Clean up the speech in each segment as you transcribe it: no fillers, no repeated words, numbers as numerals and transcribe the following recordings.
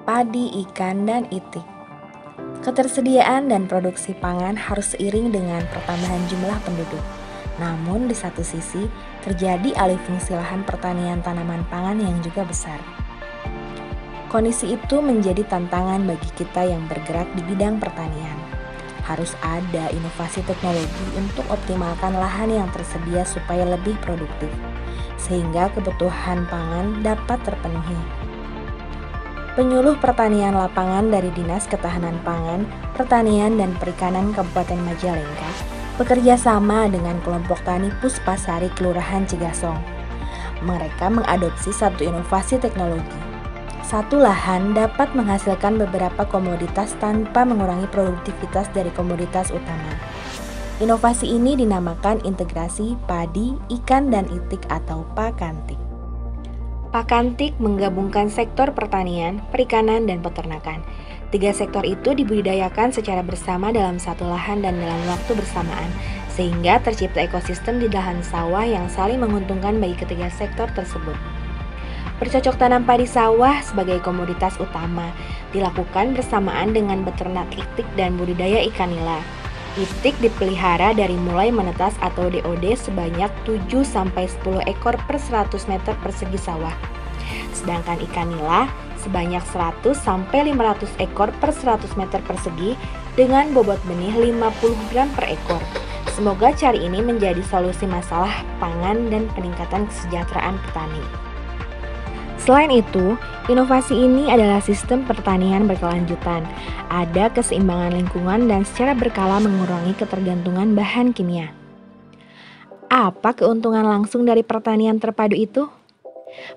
padi, ikan, dan itik. Ketersediaan dan produksi pangan harus seiring dengan pertambahan jumlah penduduk. Namun di satu sisi, terjadi alih fungsi lahan pertanian tanaman pangan yang juga besar. Kondisi itu menjadi tantangan bagi kita yang bergerak di bidang pertanian. Harus ada inovasi teknologi untuk optimalkan lahan yang tersedia supaya lebih produktif, sehingga kebutuhan pangan dapat terpenuhi. Penyuluh Pertanian Lapangan dari Dinas Ketahanan Pangan, Pertanian dan Perikanan Kabupaten Majalengka bekerja sama dengan kelompok tani Puspasari Kelurahan Cigasong. Mereka mengadopsi satu inovasi teknologi. Satu lahan dapat menghasilkan beberapa komoditas tanpa mengurangi produktivitas dari komoditas utama. Inovasi ini dinamakan integrasi padi, ikan, dan itik atau Pakantik. Pakantik menggabungkan sektor pertanian, perikanan, dan peternakan. Tiga sektor itu dibudidayakan secara bersama dalam satu lahan dan dalam waktu bersamaan, sehingga tercipta ekosistem di lahan sawah yang saling menguntungkan bagi ketiga sektor tersebut. Bercocok tanam padi sawah sebagai komoditas utama dilakukan bersamaan dengan beternak itik dan budidaya ikan nila. Itik dipelihara dari mulai menetas atau DOD sebanyak 7-10 ekor per 100 meter persegi sawah. Sedangkan ikan nila sebanyak 100-500 ekor per 100 meter persegi dengan bobot benih 50 gram per ekor. Semoga cara ini menjadi solusi masalah pangan dan peningkatan kesejahteraan petani. Selain itu, inovasi ini adalah sistem pertanian berkelanjutan. Ada keseimbangan lingkungan dan secara berkala mengurangi ketergantungan bahan kimia. Apa keuntungan langsung dari pertanian terpadu itu?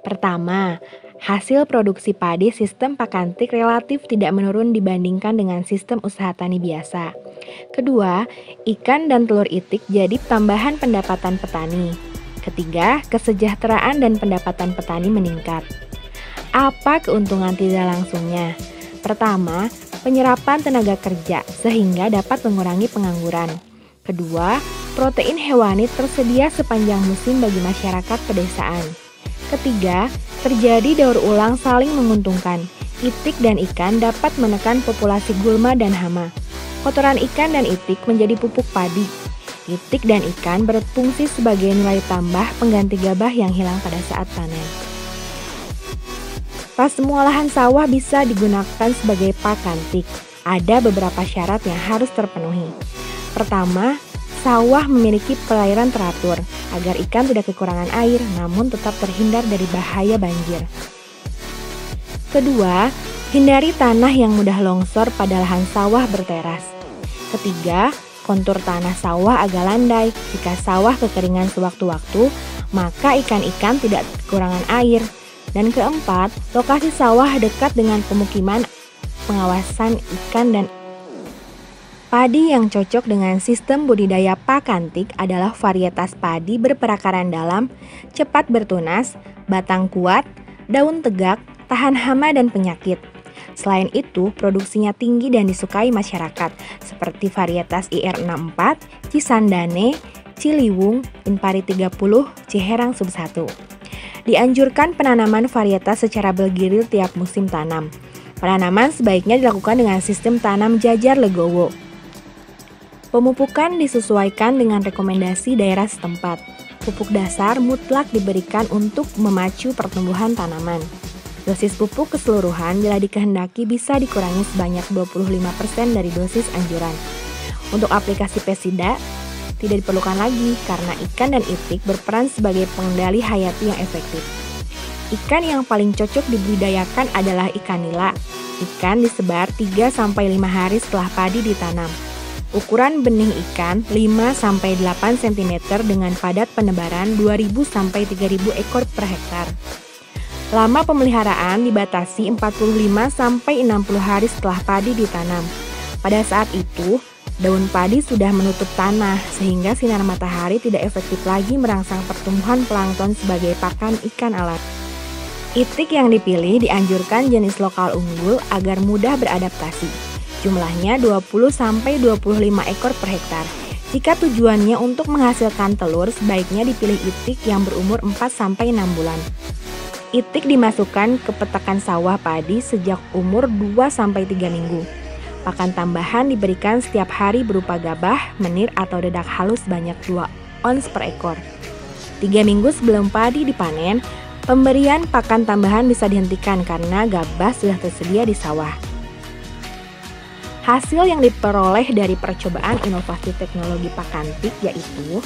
Pertama, hasil produksi padi sistem Pakantik relatif tidak menurun dibandingkan dengan sistem usaha tani biasa. Kedua, ikan dan telur itik jadi tambahan pendapatan petani. Ketiga, kesejahteraan dan pendapatan petani meningkat. Apa keuntungan tidak langsungnya? Pertama, penyerapan tenaga kerja sehingga dapat mengurangi pengangguran. Kedua, protein hewani tersedia sepanjang musim bagi masyarakat pedesaan. Ketiga, terjadi daur ulang saling menguntungkan. Itik dan ikan dapat menekan populasi gulma dan hama. Kotoran ikan dan itik menjadi pupuk padi. Itik dan ikan berfungsi sebagai nilai tambah pengganti gabah yang hilang pada saat panen. Tak semua lahan sawah bisa digunakan sebagai Pakantik. Ada beberapa syarat yang harus terpenuhi. Pertama, sawah memiliki perairan teratur agar ikan tidak kekurangan air namun tetap terhindar dari bahaya banjir. Kedua, hindari tanah yang mudah longsor pada lahan sawah berteras. Ketiga, kontur tanah sawah agak landai. Jika sawah kekeringan sewaktu-waktu, maka ikan-ikan tidak kekurangan air. Dan keempat, lokasi sawah dekat dengan pemukiman, pengawasan ikan dan padi yang cocok dengan sistem budidaya Pakantik adalah varietas padi berperakaran dalam, cepat bertunas, batang kuat, daun tegak, tahan hama dan penyakit. Selain itu, produksinya tinggi dan disukai masyarakat, seperti varietas IR64, Cisandane, Ciliwung, Inpari 30, Ciherang Sub 1. Dianjurkan penanaman varietas secara bergilir tiap musim tanam. Penanaman sebaiknya dilakukan dengan sistem tanam jajar legowo. Pemupukan disesuaikan dengan rekomendasi daerah setempat. Pupuk dasar mutlak diberikan untuk memacu pertumbuhan tanaman. Dosis pupuk keseluruhan bila dikehendaki bisa dikurangi sebanyak 25% dari dosis anjuran. Untuk aplikasi pestisida, tidak diperlukan lagi karena ikan dan itik berperan sebagai pengendali hayati yang efektif. Ikan yang paling cocok dibudidayakan adalah ikan nila. Ikan disebar 3-5 hari setelah padi ditanam. Ukuran benih ikan 5-8 cm dengan padat penebaran 2.000-3.000 ekor per hektar. Lama pemeliharaan dibatasi 45-60 hari setelah padi ditanam. Pada saat itu, daun padi sudah menutup tanah sehingga sinar matahari tidak efektif lagi merangsang pertumbuhan plankton sebagai pakan ikan alat. Itik yang dipilih dianjurkan jenis lokal unggul agar mudah beradaptasi. Jumlahnya 20-25 ekor per hektar. Jika tujuannya untuk menghasilkan telur, sebaiknya dipilih itik yang berumur 4-6 bulan. Itik dimasukkan ke petakan sawah padi sejak umur 2-3 minggu. Pakan tambahan diberikan setiap hari berupa gabah, menir atau dedak halus sebanyak 2 ons per ekor. 3 minggu sebelum padi dipanen, pemberian pakan tambahan bisa dihentikan karena gabah sudah tersedia di sawah. Hasil yang diperoleh dari percobaan inovasi teknologi Pakantik yaitu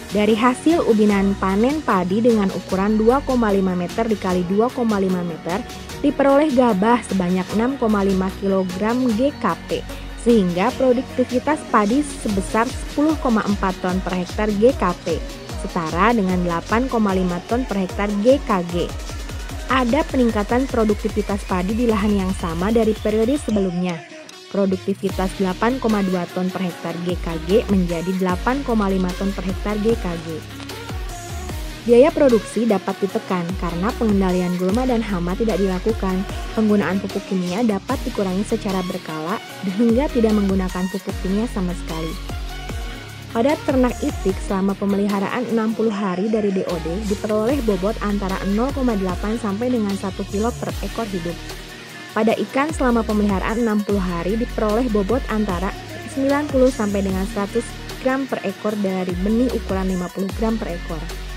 dari hasil ubinan panen padi dengan ukuran 2,5 meter dikali 2,5 meter diperoleh gabah sebanyak 6,5 kg GKP sehingga produktivitas padi sebesar 10,4 ton per hektar GKP setara dengan 8,5 ton per hektar GKG. Ada peningkatan produktivitas padi di lahan yang sama dari periode sebelumnya. Produktivitas 8,2 ton per hektar GKG menjadi 8,5 ton per hektar GKG. Biaya produksi dapat ditekan karena pengendalian gulma dan hama tidak dilakukan. Penggunaan pupuk kimia dapat dikurangi secara berkala hingga tidak menggunakan pupuk kimia sama sekali. Pada ternak itik selama pemeliharaan 60 hari dari DOD diperoleh bobot antara 0,8 sampai dengan 1 kilo per ekor hidup. Pada ikan selama pemeliharaan 60 hari diperoleh bobot antara 90 sampai dengan 100 gram per ekor dari benih ukuran 50 gram per ekor.